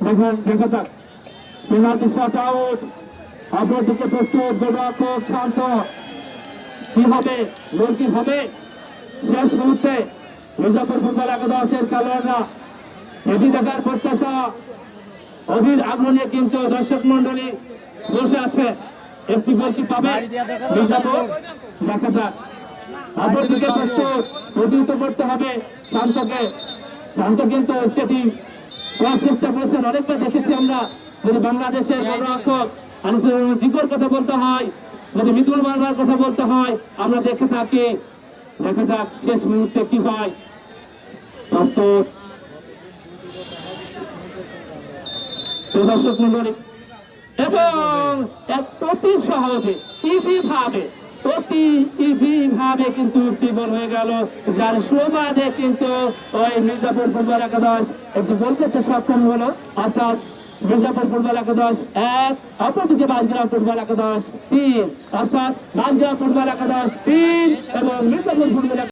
দেখেন দেখা যাক পেনাল্টি শট আউট। অপরদিকে প্রস্তুত গোলরক্ষক শান্ত। কি হবে, গোল কি হবে? শেষ মুহূর্তে মির্জাপুর ফুটবল একাদশের খেলোয়াড়রা এটি দেখার প্রত্যাশা, অধীর আগ্রহে কিন্তু দর্শক মন্ডলী বসে আছে। একটি গোল কি পাবে মির্জাপুর? দেখা যাক। অপরদিকে প্রস্তুত, প্রতিহত করতে হবে শান্তকে। শান্ত কিন্তু সেটি করার চেষ্টা করেছেন, অনেকবার দেখেছি আমরা। যদি বাংলাদেশের গোলরক্ষক জিগোর কথা বলতে হয়, যদি মিতুল মারবার কথা বলতে হয়, আমরা দেখে থাকি। দেখা যাক শেষ মুহূর্তে কি হয়। প্রস্তুত দর্শক মন্ডলী, এবং অতি সহজে অতি ভাবে কিন্তু তীব্র হয়ে গেল, যার সুবাদে কিন্তু ওই মির্জাপুর ফুটবল একাদশ একটি গোল করতে সক্ষম হলো। অর্থাৎ মির্জাপুর ফুটবল একাদশ 1, অপরদিকে বাসগ্রাম ফুটবল একাদশ 3, অর্থাৎ বাসগ্রাম ফুটবল একাদশ 3 এবং মির্জাপুর ফুটবল